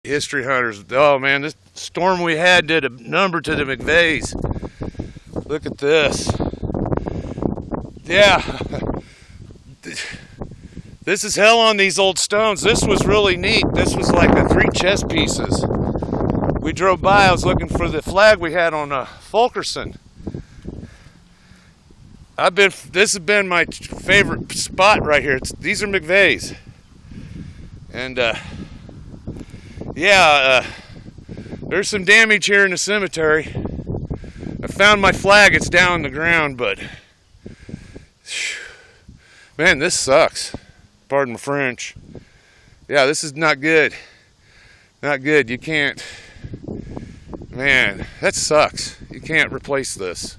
History hunters. Oh man, this storm we had did a number to the McVeighs. Look at this. Yeah. This is hell on these old stones. This was really neat. This was like the 3 chess pieces. We drove by, I was looking for the flag we had on Fulkerson. This has been my favorite spot right here. These are McVeighs. And there's some damage here in the cemetery. I found my flag, it's down on the ground, but man, this sucks. Pardon my French. Yeah, this is not good. Not good. You can't, man, that sucks. You can't replace this.